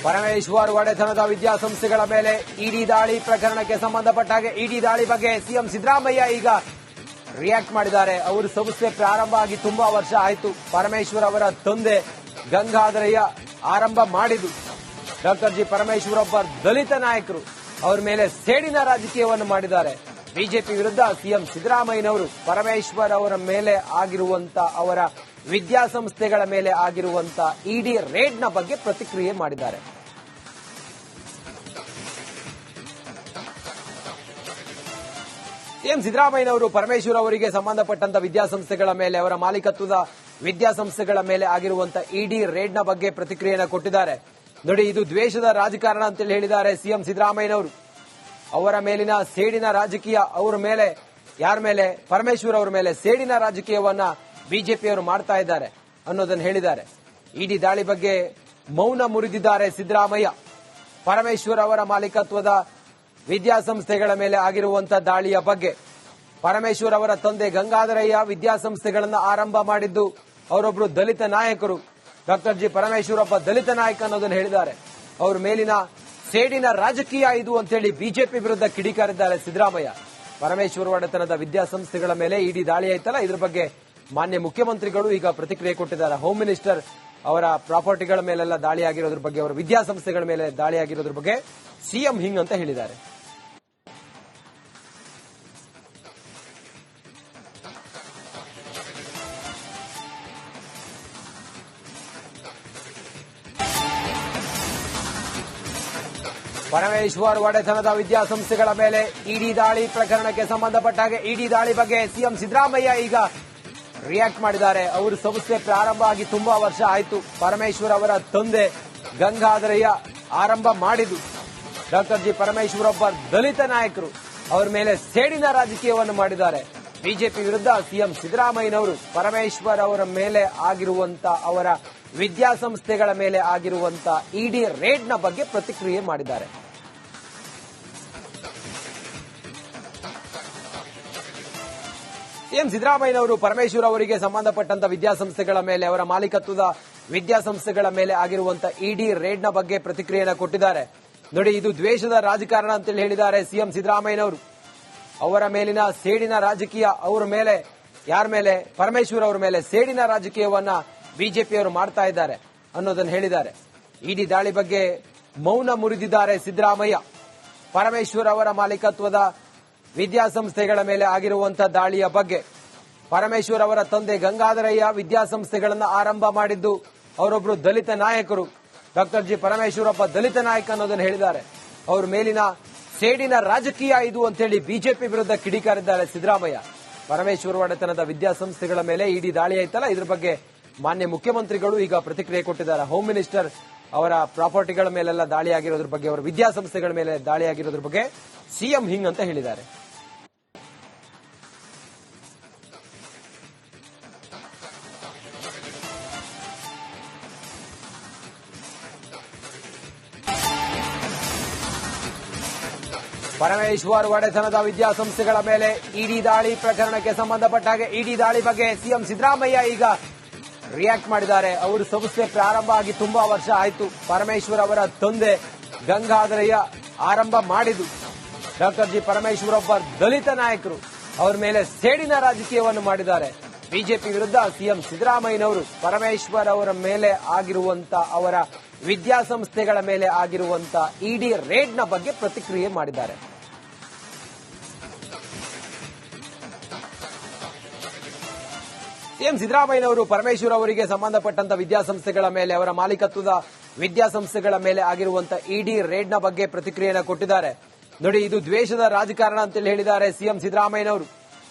ಪರಮೇಶ್ವರ್ ಒಡೆತನದ ವಿದ್ಯಾಸಂಸ್ಥೆಗಳ ಮೇಲೆ ಇಡಿ ದಾಳಿ ಪ್ರಕರಣಕ್ಕೆ ಸಂಬಂಧಪಟ್ಟ ಹಾಗೆ ಇಡಿ ದಾಳಿ ಬಗ್ಗೆ ಸಿಎಂ ಸಿದ್ದರಾಮಯ್ಯ ಈಗ ರಿಯಾಕ್ಟ್ ಮಾಡಿದ್ದಾರೆ. ಅವರ ಸಂಸ್ಥೆ ಪ್ರಾರಂಭ ಆಗಿ ತುಂಬಾ ವರ್ಷ ಆಯಿತು. ಪರಮೇಶ್ವರ್ ಅವರ ತಂದೆ ಗಂಗಾಧರಯ್ಯ ಆರಂಭ ಮಾಡಿದ್ದು. ಡಾಕ್ಟರ್ ಜಿ ಪರಮೇಶ್ವರ್ ಒಬ್ಬ ದಲಿತ ನಾಯಕರು. ಅವರ ಮೇಲೆ ಸೇಡಿನ ರಾಜಕೀಯವನ್ನು ಮಾಡಿದ್ದಾರೆ. ಬಿಜೆಪಿ ವಿರುದ್ಧ ಸಿಎಂ ಸಿದ್ದರಾಮಯ್ಯನವರು ಪರಮೇಶ್ವರ್ ಅವರ ಮೇಲೆ ಆಗಿರುವಂತ ಅವರ ವಿದ್ಯಾಸಂಸ್ಥೆಗಳ ಮೇಲೆ ಆಗಿರುವಂತ ಇಡಿ ರೇಡ್ನ ಬಗ್ಗೆ ಪ್ರತಿಕ್ರಿಯೆ ಮಾಡಿದ್ದಾರೆ. ಸಿಎಂ ಸಿದ್ದರಾಮಯ್ಯನವರು ಪರಮೇಶ್ವರ್ ಅವರಿಗೆ ಸಂಬಂಧಪಟ್ಟಂತ ವಿದ್ಯಾಸಂಸ್ಥೆಗಳ ಮೇಲೆ, ಅವರ ಮಾಲೀಕತ್ವದ ವಿದ್ಯಾಸಂಸ್ಥೆಗಳ ಮೇಲೆ ಆಗಿರುವಂತ ಇಡಿ ರೇಡ್ನ ಬಗ್ಗೆ ಪ್ರತಿಕ್ರಿಯೆಯನ್ನು ಕೊಟ್ಟಿದ್ದಾರೆ. ನೋಡಿ, ಇದು ದ್ವೇಷದ ರಾಜಕಾರಣ ಅಂತೇಳಿ ಹೇಳಿದ್ದಾರೆ ಸಿಎಂ ಸಿದ್ದರಾಮಯ್ಯನವರು. ಅವರ ಮೇಲಿನ ಸೇಡಿನ ರಾಜಕೀಯ, ಅವರ ಮೇಲೆ, ಯಾರ ಮೇಲೆ, ಪರಮೇಶ್ವರ್ ಅವರ ಮೇಲೆ ಸೇಡಿನ ರಾಜಕೀಯವನ್ನ ಬಿಜೆಪಿಯವರು ಮಾಡ್ತಾ ಇದ್ದಾರೆ ಅನ್ನೋದನ್ನು ಹೇಳಿದ್ದಾರೆ. ಇಡಿ ದಾಳಿ ಬಗ್ಗೆ ಮೌನ ಮುರಿದಿದ್ದಾರೆ ಸಿದ್ದರಾಮಯ್ಯ. ಪರಮೇಶ್ವರ್ ಅವರ ಮಾಲೀಕತ್ವದ ವಿದ್ಯಾಸಂಸ್ಥೆಗಳ ಮೇಲೆ ಆಗಿರುವಂತಹ ದಾಳಿಯ ಬಗ್ಗೆ, ಪರಮೇಶ್ವರ್ ಅವರ ತಂದೆ ಗಂಗಾಧರಯ್ಯ ವಿದ್ಯಾಸಂಸ್ಥೆಗಳನ್ನು ಆರಂಭ ಮಾಡಿದ್ದು. ಅವರೊಬ್ಬರು ದಲಿತ ನಾಯಕರು. ಡಾಕ್ಟರ್ ಜಿ ಪರಮೇಶ್ವರ್ ಒಬ್ಬ ದಲಿತ ನಾಯಕ ಅನ್ನೋದನ್ನು ಹೇಳಿದ್ದಾರೆ. ಅವರ ಮೇಲಿನ ಸೇಡಿನ ರಾಜಕೀಯ ಇದು ಅಂತೇಳಿ ಬಿಜೆಪಿ ವಿರುದ್ಧ ಕಿಡಿಕಾರಿದ್ದಾರೆ ಸಿದ್ದರಾಮಯ್ಯ. ಪರಮೇಶ್ವರ್ ಒಡೆತನದ ವಿದ್ಯಾಸಂಸ್ಥೆಗಳ ಮೇಲೆ ಇಡಿ ದಾಳಿ ಆಯ್ತಲ್ಲ, ಇದ್ರ ಬಗ್ಗೆ ಮಾನ್ಯ ಮುಖ್ಯಮಂತ್ರಿಗಳು ಈಗ ಪ್ರತಿಕ್ರಿಯೆ ಕೊಟ್ಟಿದ್ದಾರೆ. ಹೋಮ್ ಮಿನಿಸ್ಟರ್ ಅವರ ಪ್ರಾಪರ್ಟಿಗಳ ಮೇಲೆಲ್ಲ ದಾಳಿ ಆಗಿರೋದ್ರ ಬಗ್ಗೆ, ಅವರ ವಿದ್ಯಾಸಂಸ್ಥೆಗಳ ಮೇಲೆ ದಾಳಿ ಆಗಿರೋದ್ರ ಬಗ್ಗೆ ಸಿಎಂ ಹಿಂಗ್ ಅಂತ ಹೇಳಿದ್ದಾರೆ. ಪರಮೇಶ್ವರ್ ಒಡೆತನದ ವಿದ್ಯಾಸಂಸ್ಥೆಗಳ ಮೇಲೆ ಇಡಿ ದಾಳಿ ಪ್ರಕರಣಕ್ಕೆ ಸಂಬಂಧಪಟ್ಟ ಹಾಗೆ ಇಡಿ ದಾಳಿ ಬಗ್ಗೆ ಸಿಎಂ ಸಿದ್ದರಾಮಯ್ಯ ಈಗ ರಿಯಾಕ್ಟ್ ಮಾಡಿದ್ದಾರೆ. ಅವರ ಸಂಸ್ಥೆ ಪ್ರಾರಂಭ ಆಗಿ ತುಂಬಾ ವರ್ಷ ಆಯಿತು. ಪರಮೇಶ್ವರ್ ಅವರ ತಂದೆ ಗಂಗಾಧರಯ್ಯ ಆರಂಭ ಮಾಡಿದ್ದು. ಡಾಕ್ಟರ್ ಜಿ ಪರಮೇಶ್ವರ್ ಒಬ್ಬ ದಲಿತ ನಾಯಕರು. ಅವರ ಮೇಲೆ ಸೇಡಿನ ರಾಜಕೀಯವನ್ನು ಮಾಡಿದ್ದಾರೆ. ಬಿಜೆಪಿ ವಿರುದ್ಧ ಸಿಎಂ ಸಿದ್ದರಾಮಯ್ಯನವರು ಪರಮೇಶ್ವರ್ ಅವರ ಮೇಲೆ ಆಗಿರುವಂತ ಅವರ ವಿದ್ಯಾಸಂಸ್ಥೆಗಳ ಮೇಲೆ ಆಗಿರುವಂತ ಇಡಿ ರೇಡ್ನ ಬಗ್ಗೆ ಪ್ರತಿಕ್ರಿಯೆ ಮಾಡಿದ್ದಾರೆ. ಸಿಎಂ ಸಿದ್ದರಾಮಯ್ಯನವರು ಪರಮೇಶ್ವರ್ ಅವರಿಗೆ ಸಂಬಂಧಪಟ್ಟಂತ ವಿದ್ಯಾಸಂಸ್ಥೆಗಳ ಮೇಲೆ, ಅವರ ಮಾಲೀಕತ್ವದ ವಿದ್ಯಾಸಂಸ್ಥೆಗಳ ಮೇಲೆ ಆಗಿರುವಂತ ಇಡಿ ರೇಡ್ನ ಬಗ್ಗೆ ಪ್ರತಿಕ್ರಿಯೆಯನ್ನು ಕೊಟ್ಟಿದ್ದಾರೆ. ನೋಡಿ, ಇದು ದ್ವೇಷದ ರಾಜಕಾರಣ ಅಂತೇಳಿ ಹೇಳಿದ್ದಾರೆ ಸಿಎಂ ಸಿದ್ದರಾಮಯ್ಯನವರು. ಅವರ ಮೇಲಿನ ಸೇಡಿನ ರಾಜಕೀಯ, ಅವರ ಮೇಲೆ, ಯಾರ ಮೇಲೆ, ಪರಮೇಶ್ವರ್ ಅವರ ಮೇಲೆ ಸೇಡಿನ ರಾಜಕೀಯವನ್ನ ಬಿಜೆಪಿಯವರು ಮಾಡ್ತಾ ಇದ್ದಾರೆ ಅನ್ನೋದನ್ನು ಹೇಳಿದ್ದಾರೆ. ಇಡಿ ದಾಳಿ ಬಗ್ಗೆ ಮೌನ ಮುರಿದಿದ್ದಾರೆ ಸಿದ್ದರಾಮಯ್ಯ. ಪರಮೇಶ್ವರ್ ಅವರ ಮಾಲೀಕತ್ವದ ವಿದ್ಯಾಸಂಸ್ಥೆಗಳ ಮೇಲೆ ಆಗಿರುವಂತಹ ದಾಳಿಯ ಬಗ್ಗೆ, ಪರಮೇಶ್ವರ್ ಅವರ ತಂದೆ ಗಂಗಾಧರಯ್ಯ ವಿದ್ಯಾಸಂಸ್ಥೆಗಳನ್ನು ಆರಂಭ ಮಾಡಿದ್ದು. ಅವರೊಬ್ಬರು ದಲಿತ ನಾಯಕರು. ಡಾಕ್ಟರ್ ಜಿ ಪರಮೇಶ್ವರ್ ಒಬ್ಬ ದಲಿತ ನಾಯಕ ಅನ್ನೋದನ್ನು ಹೇಳಿದ್ದಾರೆ. ಅವರ ಮೇಲಿನ ಸೇಡಿನ ರಾಜಕೀಯ ಇದು ಅಂತೇಳಿ ಬಿಜೆಪಿ ವಿರುದ್ಧ ಕಿಡಿಕಾರಿದ್ದಾರೆ ಸಿದ್ದರಾಮಯ್ಯ. ಪರಮೇಶ್ವರ್ ಒಡೆತನದ ವಿದ್ಯಾಸಂಸ್ಥೆಗಳ ಮೇಲೆ ಇಡಿ ದಾಳಿ ಆಯ್ತಲ್ಲ, ಇದ್ರ ಬಗ್ಗೆ ಮಾನ್ಯ ಮುಖ್ಯಮಂತ್ರಿಗಳು ಈಗ ಪ್ರತಿಕ್ರಿಯೆ ಕೊಟ್ಟಿದ್ದಾರೆ. ಹೋಮ್ ಮಿನಿಸ್ಟರ್ ಅವರ ಪ್ರಾಪರ್ಟಿಗಳ ಮೇಲೆಲ್ಲ ದಾಳಿ ಆಗಿರೋದ್ರ ಬಗ್ಗೆ, ಅವರ ವಿದ್ಯಾಸಂಸ್ಥೆಗಳ ಮೇಲೆ ದಾಳಿ ಆಗಿರೋದ್ರ ಬಗ್ಗೆ ಸಿಎಂ ಹಿಂಗ್ ಅಂತ ಹೇಳಿದ್ದಾರೆ. ಪರಮೇಶ್ವರ್ ಒಡೆತನದ ವಿದ್ಯಾಸಂಸ್ಥೆಗಳ ಮೇಲೆ ಇಡಿ ದಾಳಿ ಪ್ರಕರಣಕ್ಕೆ ಸಂಬಂಧಪಟ್ಟ ಹಾಗೆ ಇಡಿ ದಾಳಿ ಬಗ್ಗೆ ಸಿಎಂ ಸಿದ್ದರಾಮಯ್ಯ ಈಗ ರಿಯಾಕ್ಟ್ ಮಾಡಿದ್ದಾರೆ. ಅವರ ಸಂಸ್ಥೆ ಪ್ರಾರಂಭ ಆಗಿ ತುಂಬಾ ವರ್ಷ ಆಯಿತು. ಪರಮೇಶ್ವರ್ ಅವರ ತಂದೆ ಗಂಗಾಧರಯ್ಯ ಆರಂಭ ಮಾಡಿದ್ದು. ಡಾಕ್ಟರ್ ಜಿ ಪರಮೇಶ್ವರ್ ಒಬ್ಬ ದಲಿತ ನಾಯಕರು. ಅವರ ಮೇಲೆ ಸೇಡಿನ ರಾಜಕೀಯವನ್ನು ಮಾಡಿದ್ದಾರೆ. ಬಿಜೆಪಿ ವಿರುದ್ಧ ಸಿಎಂ ಸಿದ್ದರಾಮಯ್ಯನವರು ಪರಮೇಶ್ವರ್ ಅವರ ಮೇಲೆ ಆಗಿರುವಂತ ಅವರ ವಿದ್ಯಾಸಂಸ್ಥೆಗಳ ಮೇಲೆ ಆಗಿರುವಂತ ಇಡಿ ರೇಡ್ನ ಬಗ್ಗೆ ಪ್ರತಿಕ್ರಿಯೆ ಮಾಡಿದ್ದಾರೆ. ಸಿಎಂ ಸಿದ್ದರಾಮಯ್ಯನವರು ಪರಮೇಶ್ವರ್ ಅವರಿಗೆ ಸಂಬಂಧಪಟ್ಟಂತ ವಿದ್ಯಾಸಂಸ್ಥೆಗಳ ಮೇಲೆ, ಅವರ ಮಾಲೀಕತ್ವದ ವಿದ್ಯಾಸಂಸ್ಥೆಗಳ ಮೇಲೆ ಆಗಿರುವಂತ ಇಡಿ ರೇಡ್ನ ಬಗ್ಗೆ ಪ್ರತಿಕ್ರಿಯೆಯನ್ನು ಕೊಟ್ಟಿದ್ದಾರೆ. ನೋಡಿ, ಇದು ದ್ವೇಷದ ರಾಜಕಾರಣ ಅಂತೇಳಿ ಹೇಳಿದ್ದಾರೆ ಸಿಎಂ ಸಿದ್ದರಾಮಯ್ಯನವರು.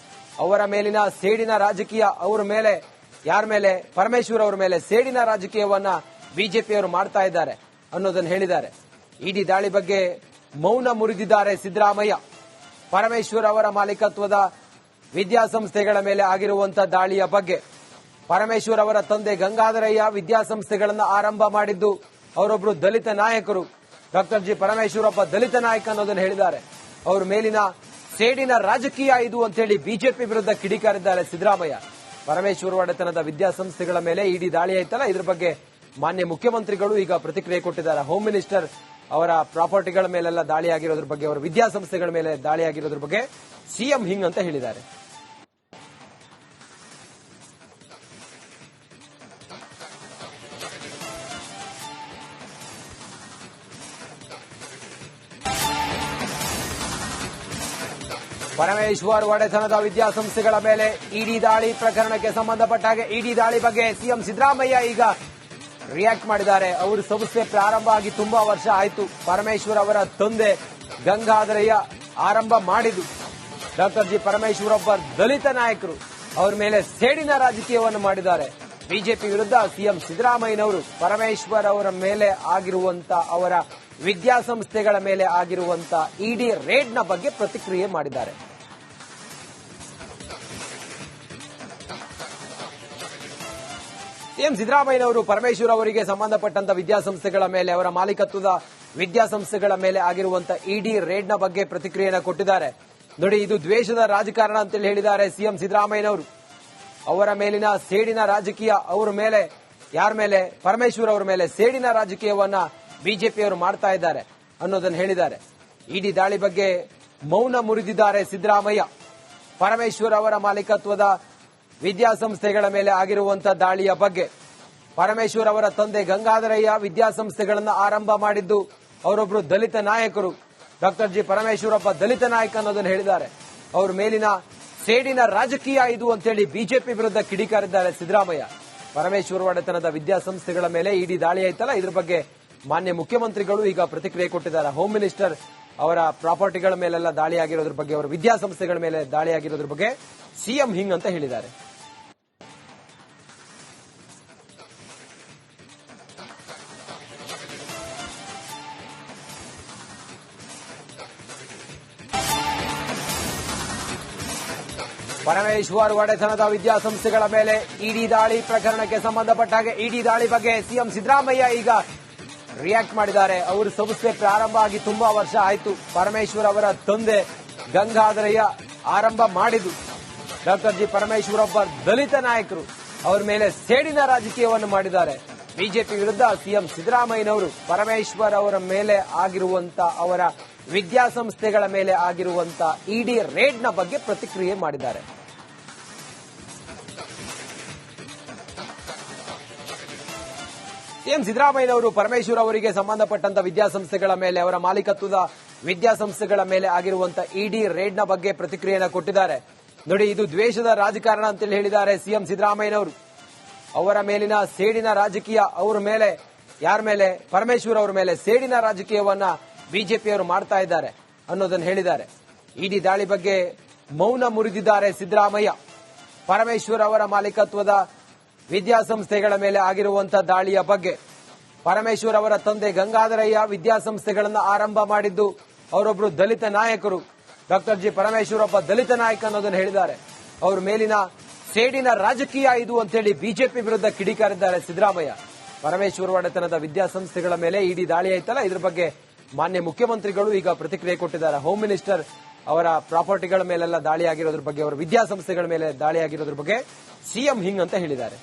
ಅವರ ಮೇಲಿನ ಸೇಡಿನ ರಾಜಕೀಯ, ಅವರ ಮೇಲೆ, ಯಾರ ಮೇಲೆ, ಪರಮೇಶ್ವರ್ ಅವರ ಮೇಲೆ ಸೇಡಿನ ರಾಜಕೀಯವನ್ನ ಬಿಜೆಪಿಯವರು ಮಾಡ್ತಾ ಇದ್ದಾರೆ ಅನ್ನೋದನ್ನು ಹೇಳಿದ್ದಾರೆ. ಇಡಿ ದಾಳಿ ಬಗ್ಗೆ ಮೌನ ಮುರಿದಿದ್ದಾರೆ ಸಿದ್ದರಾಮಯ್ಯ. ಪರಮೇಶ್ವರ್ ಅವರ ಮಾಲೀಕತ್ವದ ವಿದ್ಯಾಸಂಸ್ಥೆಗಳ ಮೇಲೆ ಆಗಿರುವಂತಹ ದಾಳಿಯ ಬಗ್ಗೆ, ಪರಮೇಶ್ವರ್ ಅವರ ತಂದೆ ಗಂಗಾಧರಯ್ಯ ವಿದ್ಯಾಸಂಸ್ಥೆಗಳನ್ನು ಆರಂಭ ಮಾಡಿದ್ದು. ಅವರೊಬ್ಬರು ದಲಿತ ನಾಯಕರು. ಡಾಕ್ಟರ್ ಜಿ ಪರಮೇಶ್ವರ್ ಒಬ್ಬ ದಲಿತ ನಾಯಕ ಅನ್ನೋದನ್ನು ಹೇಳಿದ್ದಾರೆ. ಅವರ ಮೇಲಿನ ಸೇಡಿನ ರಾಜಕೀಯ ಇದು ಅಂತೇಳಿ ಬಿಜೆಪಿ ವಿರುದ್ಧ ಕಿಡಿಕಾರಿದ್ದಾರೆ ಸಿದ್ದರಾಮಯ್ಯ. ಪರಮೇಶ್ವರ್ ಒಡೆತನದ ವಿದ್ಯಾಸಂಸ್ಥೆಗಳ ಮೇಲೆ ಇಡಿ ದಾಳಿ ಆಯ್ತಲ್ಲ, ಇದ್ರ ಬಗ್ಗೆ ಮಾನ್ಯ ಮುಖ್ಯಮಂತ್ರಿಗಳು ಈಗ ಪ್ರತಿಕ್ರಿಯೆ ಕೊಟ್ಟಿದ್ದಾರೆ. ಹೋಮ್ ಮಿನಿಸ್ಟರ್ ಅವರ ಪ್ರಾಪರ್ಟಿಗಳ ಮೇಲೆಲ್ಲ ದಾಳಿಯಾಗಿರೋದ್ರ ಬಗ್ಗೆ, ಅವರ ವಿದ್ಯಾಸಂಸ್ಥೆಗಳ ಮೇಲೆ ದಾಳಿಯಾಗಿರೋದ್ರ ಬಗ್ಗೆ ಸಿಎಂ ಹಿಂಗ್ ಅಂತ ಹೇಳಿದ್ದಾರೆ. ಪರಮೇಶ್ವರ್ ಒಡೆತನದ ವಿದ್ಯಾಸಂಸ್ಥೆಗಳ ಮೇಲೆ ಇಡಿ ದಾಳಿ ಪ್ರಕರಣಕ್ಕೆ ಸಂಬಂಧಪಟ್ಟ ಹಾಗೆ ಇಡಿ ದಾಳಿ ಬಗ್ಗೆ ಸಿಎಂ ಸಿದ್ದರಾಮಯ್ಯ ಈಗ ರಿಯಾಕ್ಟ್ ಮಾಡಿದ್ದಾರೆ. ಅವರು ಸಂಸ್ಥೆ ಪ್ರಾರಂಭ ಆಗಿ ತುಂಬಾ ವರ್ಷ ಆಯಿತು. ಪರಮೇಶ್ವರ್ ಅವರ ತಂದೆ ಗಂಗಾಧರಯ್ಯ ಆರಂಭ ಮಾಡಿದ್ದು. ಡಾಕ್ಟರ್ ಜಿ ಪರಮೇಶ್ವರ್ ಒಬ್ಬ ದಲಿತ ನಾಯಕರು, ಅವರ ಮೇಲೆ ಸೇಡಿನ ರಾಜಕೀಯವನ್ನು ಮಾಡಿದ್ದಾರೆ. ಬಿಜೆಪಿ ವಿರುದ್ಧ ಸಿಎಂ ಸಿದ್ದರಾಮಯ್ಯನವರು ಪರಮೇಶ್ವರ್ ಅವರ ಮೇಲೆ ಆಗಿರುವಂತ, ಅವರ ವಿದ್ಯಾಸಂಸ್ಥೆಗಳ ಮೇಲೆ ಆಗಿರುವಂತ ಇಡಿ ರೇಡ್ನ ಬಗ್ಗೆ ಪ್ರತಿಕ್ರಿಯೆ ಮಾಡಿದ್ದಾರೆ. ಸಿಎಂ ಸಿದ್ದರಾಮಯ್ಯನವರು ಪರಮೇಶ್ವರ್ ಅವರಿಗೆ ಸಂಬಂಧಪಟ್ಟಂತ ವಿದ್ಯಾಸಂಸ್ಥೆಗಳ ಮೇಲೆ, ಅವರ ಮಾಲೀಕತ್ವದ ವಿದ್ಯಾಸಂಸ್ಥೆಗಳ ಮೇಲೆ ಆಗಿರುವಂತ ಇಡಿ ರೇಡ್ನ ಬಗ್ಗೆ ಪ್ರತಿಕ್ರಿಯೆಯನ್ನು ಕೊಟ್ಟಿದ್ದಾರೆ. ನೋಡಿ, ಇದು ದ್ವೇಷದ ರಾಜಕಾರಣ ಅಂತೇಳಿ ಹೇಳಿದ್ದಾರೆ ಸಿಎಂ ಸಿದ್ದರಾಮಯ್ಯನವರು. ಅವರ ಮೇಲಿನ ಸೇಡಿನ ರಾಜಕೀಯ, ಅವರ ಮೇಲೆ, ಯಾರ ಮೇಲೆ, ಪರಮೇಶ್ವರ್ ಅವರ ಮೇಲೆ ಸೇಡಿನ ರಾಜಕೀಯವನ್ನ ಬಿಜೆಪಿಯವರು ಮಾಡ್ತಾ ಇದ್ದಾರೆ ಅನ್ನೋದನ್ನು ಹೇಳಿದ್ದಾರೆ. ಇಡಿ ದಾಳಿ ಬಗ್ಗೆ ಮೌನ ಮುರಿದಿದ್ದಾರೆ ಸಿದ್ದರಾಮಯ್ಯ. ಪರಮೇಶ್ವರ್ ಅವರ ಮಾಲೀಕತ್ವದ ವಿದ್ಯಾಸಂಸ್ಥೆಗಳ ಮೇಲೆ ಆಗಿರುವಂತಹ ದಾಳಿಯ ಬಗ್ಗೆ, ಪರಮೇಶ್ವರ್ ಅವರ ತಂದೆ ಗಂಗಾಧರಯ್ಯ ವಿದ್ಯಾಸಂಸ್ಥೆಗಳನ್ನು ಆರಂಭ ಮಾಡಿದ್ದು, ಅವರೊಬ್ಬರು ದಲಿತ ನಾಯಕರು, ಡಾಕ್ಟರ್ ಜಿ ಪರಮೇಶ್ವರ್ ಒಬ್ಬ ದಲಿತ ನಾಯಕ ಅನ್ನೋದನ್ನು ಹೇಳಿದ್ದಾರೆ. ಅವರ ಮೇಲಿನ ಸೇಡಿನ ರಾಜಕೀಯ ಇದು ಅಂತೇಳಿ ಬಿಜೆಪಿ ವಿರುದ್ಧ ಕಿಡಿಕಾರಿದ್ದಾರೆ ಸಿದ್ದರಾಮಯ್ಯ. ಪರಮೇಶ್ವರ್ ಒಡೆತನದ ವಿದ್ಯಾಸಂಸ್ಥೆಗಳ ಮೇಲೆ ಇಡಿ ದಾಳಿ ಆಯ್ತಲ್ಲ, ಇದ್ರ ಬಗ್ಗೆ ಮಾನ್ಯ ಮುಖ್ಯಮಂತ್ರಿಗಳು ಈಗ ಪ್ರತಿಕ್ರಿಯೆ ಕೊಟ್ಟಿದ್ದಾರೆ. ಹೋಮ್ ಮಿನಿಸ್ಟರ್ ಅವರ ಪ್ರಾಪರ್ಟಿಗಳ ಮೇಲೆಲ್ಲ ದಾಳಿಯಾಗಿರೋದ್ರ ಬಗ್ಗೆ, ಅವರ ವಿದ್ಯಾಸಂಸ್ಥೆಗಳ ಮೇಲೆ ದಾಳಿಯಾಗಿರೋದ್ರ ಬಗ್ಗೆ ಸಿಎಂ ಹಿಂಗ್ ಅಂತ ಹೇಳಿದ್ದಾರೆ. ಪರಮೇಶ್ವರ್ ಒಡೆತನದ ವಿದ್ಯಾಸಂಸ್ಥೆಗಳ ಮೇಲೆ ಇಡಿ ದಾಳಿ ಪ್ರಕರಣಕ್ಕೆ ಸಂಬಂಧಪಟ್ಟ ಹಾಗೆ ಇಡಿ ದಾಳಿ ಬಗ್ಗೆ ಸಿಎಂ ಸಿದ್ದರಾಮಯ್ಯ ಈಗ ರಿಯಾಕ್ಟ್ ಮಾಡಿದ್ದಾರೆ. ಅವರು ಸಂಸ್ಥೆ ಪ್ರಾರಂಭ ಆಗಿ ತುಂಬಾ ವರ್ಷ ಆಯಿತು. ಪರಮೇಶ್ವರ್ ಅವರ ತಂದೆ ಗಂಗಾಧರಯ್ಯ ಆರಂಭ ಮಾಡಿದ್ದು. ಡಾಕ್ಟರ್ ಜಿ ಪರಮೇಶ್ವರ್ ಒಬ್ಬ ದಲಿತ ನಾಯಕರು, ಅವರ ಮೇಲೆ ಸೇಡಿನ ರಾಜಕೀಯವನ್ನು ಮಾಡಿದ್ದಾರೆ. ಬಿಜೆಪಿ ವಿರುದ್ಧ ಸಿಎಂ ಸಿದ್ದರಾಮಯ್ಯನವರು ಪರಮೇಶ್ವರ್ ಅವರ ಮೇಲೆ ಆಗಿರುವಂತ, ಅವರ ವಿದ್ಯಾಸಂಸ್ಥೆಗಳ ಮೇಲೆ ಆಗಿರುವಂತ ಇಡಿ ರೇಡ್ನ ಬಗ್ಗೆ ಪ್ರತಿಕ್ರಿಯೆ ಮಾಡಿದ್ದಾರೆ. ಸಿಎಂ ಸಿದ್ದರಾಮಯ್ಯನವರು ಪರಮೇಶ್ವರ್ ಅವರಿಗೆ ಸಂಬಂಧಪಟ್ಟಂತ ವಿದ್ಯಾಸಂಸ್ಥೆಗಳ ಮೇಲೆ, ಅವರ ಮಾಲೀಕತ್ವದ ವಿದ್ಯಾಸಂಸ್ಥೆಗಳ ಮೇಲೆ ಆಗಿರುವಂತ ಇಡಿ ರೇಡ್ನ ಬಗ್ಗೆ ಪ್ರತಿಕ್ರಿಯೆಯನ್ನು ಕೊಟ್ಟಿದ್ದಾರೆ. ನೋಡಿ, ಇದು ದ್ವೇಷದ ರಾಜಕಾರಣ ಅಂತೇಳಿ ಹೇಳಿದ್ದಾರೆ ಸಿಎಂ ಸಿದ್ದರಾಮಯ್ಯನವರು. ಅವರ ಮೇಲಿನ ಸೇಡಿನ ರಾಜಕೀಯ, ಅವರ ಮೇಲೆ, ಯಾರ ಮೇಲೆ, ಪರಮೇಶ್ವರ್ ಅವರ ಮೇಲೆ ಸೇಡಿನ ರಾಜಕೀಯವನ್ನ ಬಿಜೆಪಿಯವರು ಮಾಡ್ತಾ ಇದ್ದಾರೆ ಅನ್ನೋದನ್ನು ಹೇಳಿದ್ದಾರೆ. ಇಡಿ ದಾಳಿ ಬಗ್ಗೆ ಮೌನ ಮುರಿದಿದ್ದಾರೆ ಸಿದ್ದರಾಮಯ್ಯ. ಪರಮೇಶ್ವರ್ ಅವರ ಮಾಲೀಕತ್ವದ ವಿದ್ಯಾಸಂಸ್ಥೆಗಳ ಮೇಲೆ ಆಗಿರುವಂತಹ ದಾಳಿಯ ಬಗ್ಗೆ, ಪರಮೇಶ್ವರ್ ಅವರ ತಂದೆ ಗಂಗಾಧರಯ್ಯ ವಿದ್ಯಾಸಂಸ್ಥೆಗಳನ್ನು ಆರಂಭ ಮಾಡಿದ್ದು, ಅವರೊಬ್ಬರು ದಲಿತ ನಾಯಕರು, ಡಾಕ್ಟರ್ ಜಿ ಪರಮೇಶ್ವರ್ ಒಬ್ಬ ದಲಿತ ನಾಯಕ ಅನ್ನೋದನ್ನು ಹೇಳಿದ್ದಾರೆ. ಅವರ ಮೇಲಿನ ಸೇಡಿನ ರಾಜಕೀಯ ಇದು ಅಂತೇಳಿ ಬಿಜೆಪಿ ವಿರುದ್ಧ ಕಿಡಿಕಾರಿದ್ದಾರೆ ಸಿದ್ದರಾಮಯ್ಯ. ಪರಮೇಶ್ವರ್ ಒಡೆತನದ ವಿದ್ಯಾಸಂಸ್ಥೆಗಳ ಮೇಲೆ ಇಡಿ ದಾಳಿ ಆಯ್ತಲ್ಲ, ಇದ್ರ ಬಗ್ಗೆ ಮಾನ್ಯ ಮುಖ್ಯಮಂತ್ರಿಗಳು ಈಗ ಪ್ರತಿಕ್ರಿಯೆ ಕೊಟ್ಟಿದ್ದಾರೆ. ಹೋಮ್ ಮಿನಿಸ್ಟರ್ ಅವರ ಪ್ರಾಪರ್ಟಿಗಳ ಮೇಲೆಲ್ಲ ದಾಳಿಯಾಗಿರೋದ್ರ ಬಗ್ಗೆ, ಅವರ ವಿದ್ಯಾಸಂಸ್ಥೆಗಳ ಮೇಲೆ ದಾಳಿಯಾಗಿರೋದ್ರ ಬಗ್ಗೆ ಸಿಎಂ ಹಿಂಗ್ ಅಂತ ಹೇಳಿದ್ದಾರೆ.